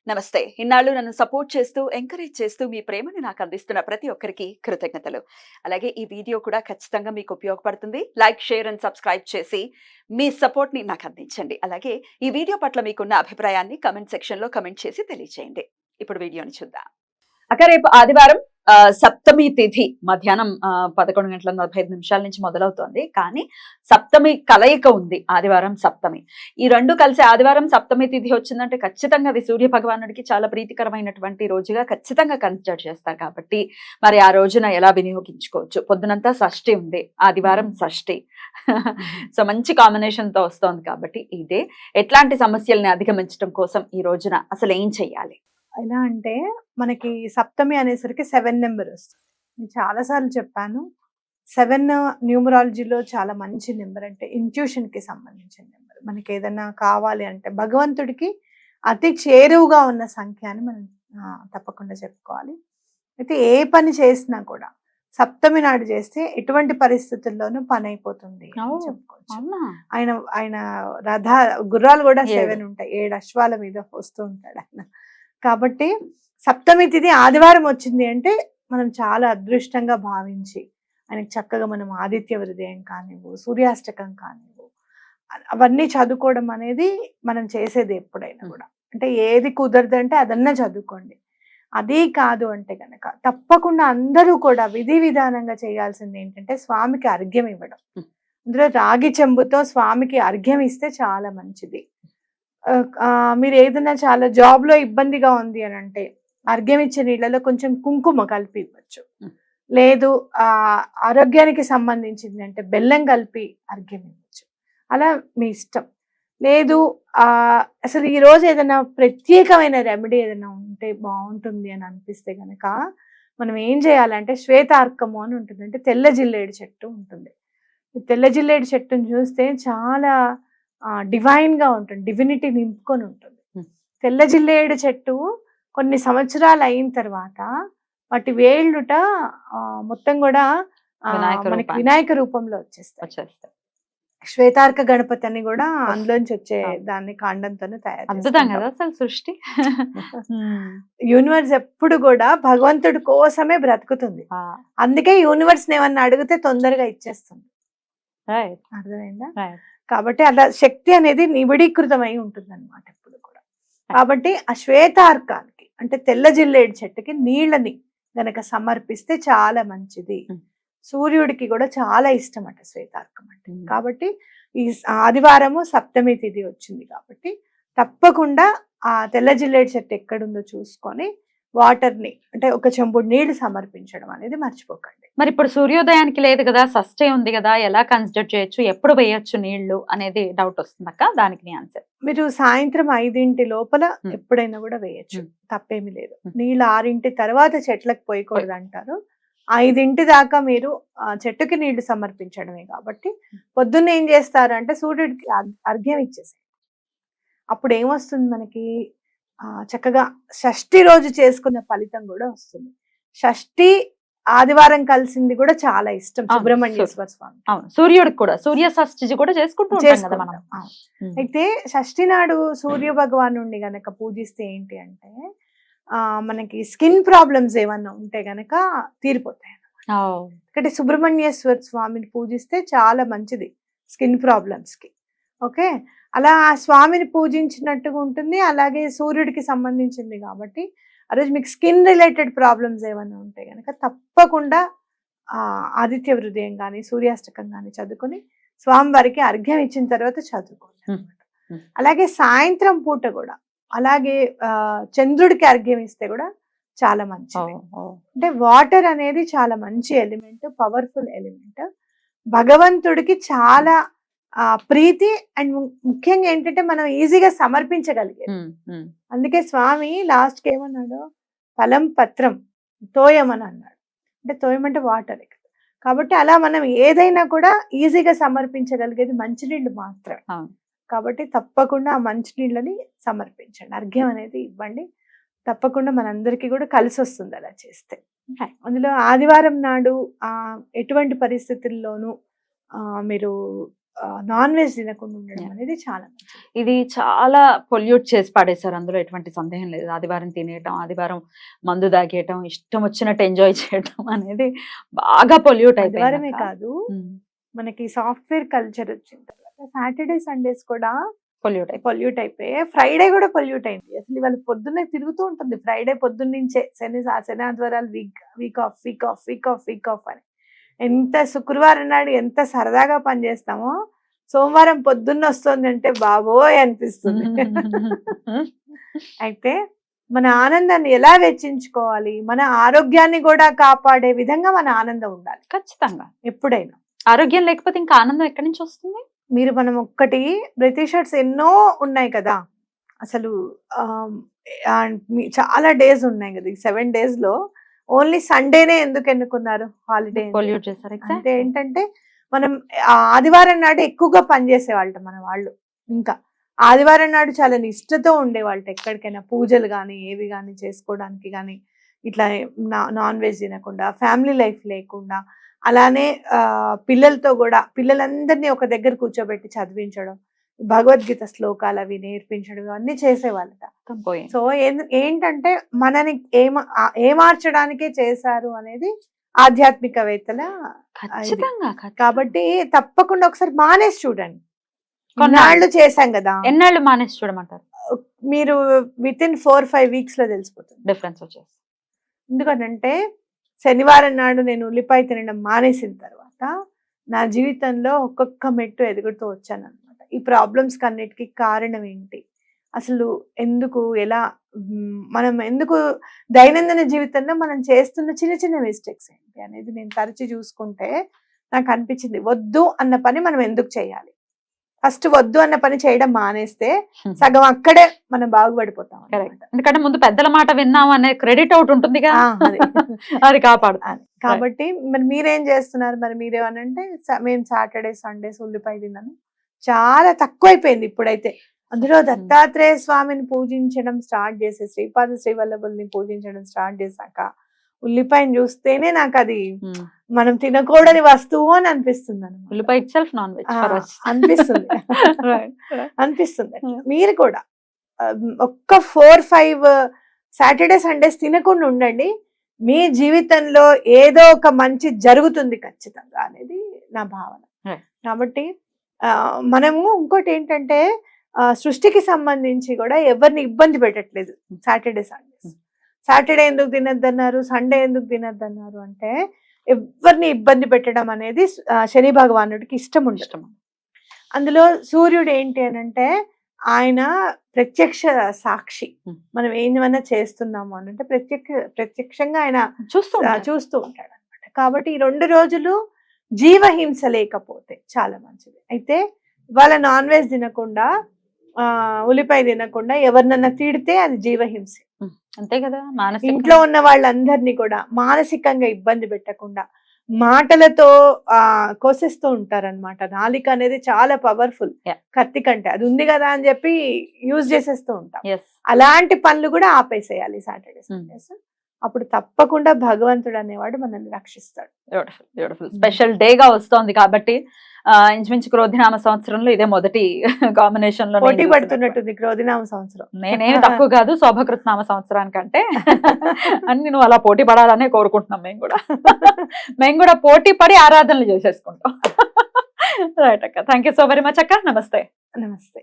నమస్తే. ఇన్నాళ్ళు నన్ను సపోర్ట్ చేస్తూ, ఎంకరేజ్ చేస్తూ మీ ప్రేమని నాకు అందిస్తున్న ప్రతి ఒక్కరికి కృతజ్ఞతలు. అలాగే ఈ వీడియో కూడా ఖచ్చితంగా మీకు ఉపయోగపడుతుంది. లైక్, షేర్ అండ్ సబ్స్క్రైబ్ చేసి మీ సపోర్ట్‌ని నాకు అందించండి. అలాగే ఈ వీడియో పట్ల మీకున్న అభిప్రాయాన్ని కామెంట్ సెక్షన్‌లో కామెంట్ చేసి తెలియజేయండి. ఇప్పుడు వీడియోని చూద్దాం. రేపు ఆదివారం సప్తమి తిథి మధ్యాహ్నం 11:45 నుంచి మొదలవుతోంది. కానీ సప్తమి కలయిక ఉంది. ఆదివారం సప్తమి ఈ రెండు కలిసి ఆదివారం సప్తమి తిథి వచ్చిందంటే ఖచ్చితంగా అది సూర్య భగవానుడికి చాలా ప్రీతికరమైనటువంటి రోజుగా ఖచ్చితంగా కన్సిడర్ చేస్తారు. కాబట్టి మరి ఆ రోజున ఎలా వినియోగించుకోవచ్చు? పొద్దునంతా షష్ఠి ఉంది, ఆదివారం షష్ఠి. సో మంచి కాంబినేషన్ తో వస్తోంది. కాబట్టి ఇదే ఎట్లాంటి సమస్యల్ని అధిగమించడం కోసం ఈ రోజున అసలు ఏం చెయ్యాలి? ఎలా అంటే మనకి సప్తమి అనేసరికి 7 నెంబర్ వస్తుంది. నేను చాలాసార్లు చెప్పాను, 7 న్యూమరాలజీలో చాలా మంచి నెంబర్. అంటే ఇంట్యూషన్కి సంబంధించిన నెంబర్. మనకి ఏదైనా కావాలి అంటే భగవంతుడికి అతి చేరువుగా ఉన్న సంఖ్య అని మనం తప్పకుండా చెప్పుకోవాలి. అయితే ఏ పని చేసినా కూడా సప్తమి నాడు చేస్తే ఎటువంటి పరిస్థితుల్లోనూ పని అయిపోతుంది అని చెప్పుకోవచ్చు. ఆయన ఆయన గుర్రాలు కూడా 7 ఉంటాయి. 7 అశ్వాల మీద వస్తూ ఉంటాడు ఆయన. కాబట్టి సప్తమి తిథి ఆదివారం వచ్చింది అంటే మనం చాలా అదృష్టంగా భావించి ఆయనకి చక్కగా మనం ఆదిత్య హృదయం కానివ్వు, సూర్యాష్టకం కానివ్వు, అవన్నీ చదువుకోవడం అనేది మనం చేసేది ఎప్పుడైనా కూడా. అంటే ఏది కుదరదు అంటే అదన్నా చదువుకోండి. అదే కాదు అంటే కనుక తప్పకుండా అందరూ కూడా విధి విధానంగా చేయాల్సింది ఏంటంటే స్వామికి అర్ఘ్యం ఇవ్వడం. అందులో రాగి చెంబుతో స్వామికి అర్ఘ్యం ఇస్తే చాలా మంచిది. మీరు ఏదైనా చాలా జాబ్ లో ఇబ్బందిగా ఉంది అని అంటే అర్ఘ్యం ఇచ్చే నీళ్ళలో కొంచెం కుంకుమ కలిపి ఇవ్వచ్చు. లేదు ఆరోగ్యానికి సంబంధించింది అంటే బెల్లం కలిపి అర్ఘ్యం ఇవ్వచ్చు. అలా మీ ఇష్టం. లేదు అసలు ఈ రోజు ఏదైనా ప్రత్యేకమైన రెమెడీ ఏదైనా ఉంటే బాగుంటుంది అని అనిపిస్తే గనక మనం ఏం చేయాలంటే శ్వేతార్కము అని ఉంటుంది. అంటే తెల్ల జిల్లేడు చెట్టు ఉంటుంది. తెల్ల జిల్లేడు చెట్టును చూస్తే చాలా డివైన్ గా ఉంటుంది, డివినిటీ నింపుకొని ఉంటుంది. తెల్ల జిల్లేడు చెట్టు కొన్ని సంవత్సరాలు అయిన తర్వాత వాటి వేళ్ళుట మొత్తం కూడా మనకి వినాయక రూపంలో వచ్చేస్తాయి. శ్వేతార్క గణపతి అని కూడా అందులోంచి వచ్చే దాన్ని కాండంతోనే తయారు సృష్టి. యూనివర్స్ ఎప్పుడు కూడా భగవంతుడి కోసమే బ్రతుకుతుంది. అందుకే యూనివర్స్ ఏమన్నా అడిగితే తొందరగా ఇచ్చేస్తుంది. అర్థమైందా? కాబట్టి అలా శక్తి అనేది నిబిడీకృతమై ఉంటుంది అనమాట ఎప్పుడు కూడా. కాబట్టి ఆ శ్వేతార్కానికి అంటే తెల్ల జిల్లేడు చెట్టుకి నీళ్ళని గనక సమర్పిస్తే చాలా మంచిది. సూర్యుడికి కూడా చాలా ఇష్టం అట శ్వేతార్కం అంటే. కాబట్టి ఈ ఆదివారము సప్తమి తిథి వచ్చింది కాబట్టి తప్పకుండా ఆ తెల్ల జిల్లేడు చెట్టు ఎక్కడుందో చూసుకొని వాటర్ని అంటే ఒక చెంబుడు నీళ్లు సమర్పించడం అనేది మర్చిపోకండి. మరి ఇప్పుడు సూర్యోదయానికి లేదు కదా, షష్ఠి ఉంది కదా, ఎలా కన్సిడర్ చేయొచ్చు, ఎప్పుడు వేయొచ్చు నీళ్లు అనేది డౌట్ వస్తుందక్క. దానికి ఆన్సర్ మీరు సాయంత్రం 5 లోపల ఎప్పుడైనా కూడా వేయచ్చు, తప్పేమి లేదు. నీళ్ళు 6 తర్వాత చెట్లకు పోయకూడదు అంటారు. 5 దాకా మీరు చెట్టుకి నీళ్లు సమర్పించడమే. కాబట్టి పొద్దున్న ఏం చేస్తారు అంటే సూర్యుడికి అర్ఘ్యం ఇచ్చేసి అప్పుడు ఏమొస్తుంది మనకి చక్కగా షష్ఠి రోజు చేసుకున్న ఫలితం కూడా వస్తుంది. షష్ఠి ఆదివారం కలిసింది కూడా చాలా ఇష్టం సుబ్రహ్మణ్యేశ్వర స్వామి. సూర్యుడికి కూడా సూర్య షష్ఠి కూడా చేసుకుంటాం. అయితే షష్ఠి నాడు సూర్య భగవాను గనక పూజిస్తే ఏంటి అంటే మనకి స్కిన్ ప్రాబ్లమ్స్ ఏమన్నా ఉంటే గనక తీరిపోతాయి. అంటే సుబ్రహ్మణ్యేశ్వర స్వామిని పూజిస్తే చాలా మంచిది స్కిన్ ప్రాబ్లమ్స్ కి. ఓకే, అలా ఆ స్వామిని పూజించినట్టుగా ఉంటుంది. అలాగే సూర్యుడికి సంబంధించింది కాబట్టి ఆ రోజు మీకు స్కిన్ రిలేటెడ్ ప్రాబ్లమ్స్ ఏమైనా ఉంటే కనుక తప్పకుండా ఆదిత్య హృదయం కానీ సూర్యాష్టకం కానీ చదువుకొని స్వామివారికి అర్ఘ్యం ఇచ్చిన తర్వాత చదువుకోండి అనమాట. అలాగే సాయంత్రం పూట కూడా అలాగే చంద్రుడికి అర్ఘ్యం ఇస్తే కూడా చాలా మంచిది. అంటే వాటర్ అనేది చాలా మంచి ఎలిమెంట్, పవర్ఫుల్ ఎలిమెంట్. భగవంతుడికి చాలా ప్రీతి అండ్ ముఖ్యంగా ఏంటంటే మనం ఈజీగా సమర్పించగలిగేది. అందుకే స్వామి లాస్ట్ కి ఏమన్నాడు, ఫలం పత్రం తోయమని అన్నాడు. అంటే తోయం అంటే వాటర్. కాబట్టి అలా మనం ఏదైనా కూడా ఈజీగా సమర్పించగలిగేది మంచినీళ్ళు మాత్రమే. కాబట్టి తప్పకుండా ఆ మంచినీళ్ళని సమర్పించండి, అర్ఘ్యం అనేది ఇవ్వండి. తప్పకుండా మనందరికీ కూడా కలిసి వస్తుంది అలా చేస్తే. అందులో ఆదివారం నాడు ఎటువంటి పరిస్థితుల్లోనూ మీరు నాన్ వెజ్ తినకుండా ఉండడం Yeah. అనేది చాలా మంచిది. ఇది చాలా పొల్యూట్ చేసి పడేశారు, అందులో ఎటువంటి సందేహం లేదు. ఆదివారం తినేయటం, ఆదివారం మందు తాగేయటం, ఇష్టం వచ్చినట్టు ఎంజాయ్ చేయటం అనేది బాగా పొల్యూట్ ఆదివారమే అయిపోయింది. కాదు, మనకి సాఫ్ట్వేర్ కల్చర్ వచ్చిన తర్వాత సాటర్డే సండేస్ కూడా పొల్యూట్ అయిపోయింది. పొల్యూట్ అయిపోయి ఫ్రైడే కూడా పొల్యూట్ అయింది. అసలు ఇవాళ పొద్దున్నే తిరుగుతూ ఉంటుంది ఫ్రైడే పొద్దున్నుంచే శని ఆదివారాలు వీక్ ఆఫ్ అని. ఎంత శుక్రవారం నాడు ఎంత సరదాగా పనిచేస్తామో సోమవారం పొద్దున్న వస్తుంది అంటే బాబోయ్ అనిపిస్తుంది. అయితే మన ఆనందాన్ని ఎలా వెచ్చించుకోవాలి, మన ఆరోగ్యాన్ని కూడా కాపాడే విధంగా మన ఆనందం ఉండాలి ఖచ్చితంగా. ఎప్పుడైనా. ఆరోగ్యం లేకపోతే ఇంకా ఆనందం ఎక్కడి నుంచి వస్తుంది? మనం ఒక్కటి బ్రిటిషర్స్ ఎన్నో ఉన్నాయి కదా అసలు, చాలా డేస్ ఉన్నాయి కదా, ఈ 7 days లో ఓన్లీ సండేనే ఎందుకు ఎన్నుకున్నారు హాలిడే? పొల్యూట్ చేశారు. అంటే ఏంటంటే మనం ఆదివారం నాడు ఎక్కువగా పనిచేసేవాళ్ళం మన వాళ్ళు. ఇంకా ఆదివారం నాడు చాలా నిష్ఠతో ఉండేవాళ్ళం, ఎక్కడికైనా పూజలు కానీ ఏవి కానీ చేసుకోవడానికి కానీ, ఇట్లా నాన్ వెజ్ తినకుండా, ఫ్యామిలీ లైఫ్ లేకుండా, అలానే పిల్లలతో కూడా పిల్లలందరినీ ఒక దగ్గర కూర్చోబెట్టి చదివించడం, భగవద్గీత శ్లోకాలు అవి నేర్పించడం అన్ని చేసేవాళ్ళట. సో ఏంటంటే మనని ఏమార్చడానికే చేశారు అనేది ఆధ్యాత్మికవేత్తల ఖచ్చితంగా. కాబట్టి తప్పకుండా ఒకసారి మానేసి చూడండి. కొన్నాళ్ళు చేశాం కదా, ఎన్నాళ్ళు మానేసి చూడమంటారు? మీరు వితిన్ 4-5 weeks లో తెలిసిపోతుంది డిఫరెన్స్ వచ్చేసి. ఎందుకంటే శనివారం నాడు నేను ఉల్లిపాయ తినడం మానేసిన తర్వాత నా జీవితంలో ఒక్కొక్క మెట్టు ఎదుగుతూ వచ్చాను అనమాట. ఈ ప్రాబ్లమ్స్ అన్నిటికీ కారణం ఏంటి, అసలు ఎందుకు, ఎలా, మనం ఎందుకు దైనందిన జీవితంలో మనం చేస్తున్న చిన్న చిన్న మిస్టేక్స్ ఏంటి అనేది నేను తరచి చూసుకుంటే నాకు అనిపించింది, వద్దు అన్న పని మనం ఎందుకు చేయాలి. ఫస్ట్ వద్దు అన్న పని చేయడం మానేస్తే సగం అక్కడే మనం బాగుపడిపోతాం. ఎందుకంటే ముందు పెద్దల మాట విన్నాం అనే క్రెడిట్ అవుట్ ఉంటుంది కదా, అది కాపాడు. కాబట్టి మరి మీరేం చేస్తున్నారు? మరి మీరేమనంటే మేము సాటర్డే సండేస్ ఉల్లిపాయ తిన్నాను, చాలా తక్కువైపోయింది ఇప్పుడైతే. అందులో దత్తాత్రేయ స్వామిని పూజించడం స్టార్ట్ చేసి, శ్రీపాద శ్రీవల్లభుల్ని పూజించడం స్టార్ట్ చేశాక ఉల్లిపాయని చూస్తేనే నాకు అది మనం తినకూడని వస్తువు అని అనిపిస్తుంది. ఉల్లిపాయ ఇట్ సెల్ఫ్ నాన్ వెజ్ అనిపిస్తుంది. అనిపిస్తుంది. మీరు కూడా ఒక్క 4-5 సాటర్డే సండేస్ తినకుండా ఉండండి, మీ జీవితంలో ఏదో ఒక మంచి జరుగుతుంది ఖచ్చితంగా అనేది నా భావన. కాబట్టి మనము ఇంకోటి ఏంటంటే సృష్టికి సంబంధించి కూడా ఎవరిని ఇబ్బంది పెట్టట్లేదు. సాటర్డే సండేస్, సాటర్డే ఎందుకు తినద్దన్నారు, సండే ఎందుకు తినద్దన్నారు అంటే ఎవరిని ఇబ్బంది పెట్టడం అనేది శని భగవానుడికి ఇష్టం ఉండటం. అందులో సూర్యుడు ఏంటి అని అంటే ఆయన ప్రత్యక్ష సాక్షి, మనం ఏమైనా చేస్తున్నాము అని అంటే ప్రత్యక్షంగా ఆయన చూస్తూ ఉంటాడు అనమాట. కాబట్టి ఈ 2 రోజులు జీవహింస లేకపోతే చాలా మంచిది. అయితే ఇవాళ నాన్ వెజ్ తినకుండా, ఉల్లిపాయ తినకుండా ఎవరినన్నా తిడితే అది జీవహింస. అంతే కదా. ఇంట్లో ఉన్న వాళ్ళందరినీ కూడా మానసికంగా ఇబ్బంది పెట్టకుండా మాటలతో కోసేస్తూ ఉంటారనమాట. నాలిక అనేది చాలా పవర్ఫుల్, కత్తి కంటే అది ఉంది కదా అని చెప్పి యూజ్ చేసేస్తూ ఉంటాం. అలాంటి పనులు కూడా ఆపేసేయాలి సాటర్డే సండేస్. అప్పుడు తప్పకుండా భగవంతుడు అనేవాడు మనల్ని రక్షిస్తాడు. Beautiful, beautiful. స్పెషల్ డేగా వస్తోంది కాబట్టి ఇంచుమించు క్రోధినామ సంవత్సరంలో ఇదే మొదటి కాంబినేషన్ లో పోటీ పడుతున్నట్టుంది. క్రోధినామ సంవత్సరం నేనేమి తక్కువ కాదు శోభకృతనామ సంవత్సరానికంటే అని నువ్వు అలా పోటీ పడాలనే కోరుకుంటున్నాం. మేము కూడా పోటీ పడి ఆరాధనలు చేసేసుకుంటాం. రైట్ అక్క, thank you so very much అక్క. నమస్తే. నమస్తే.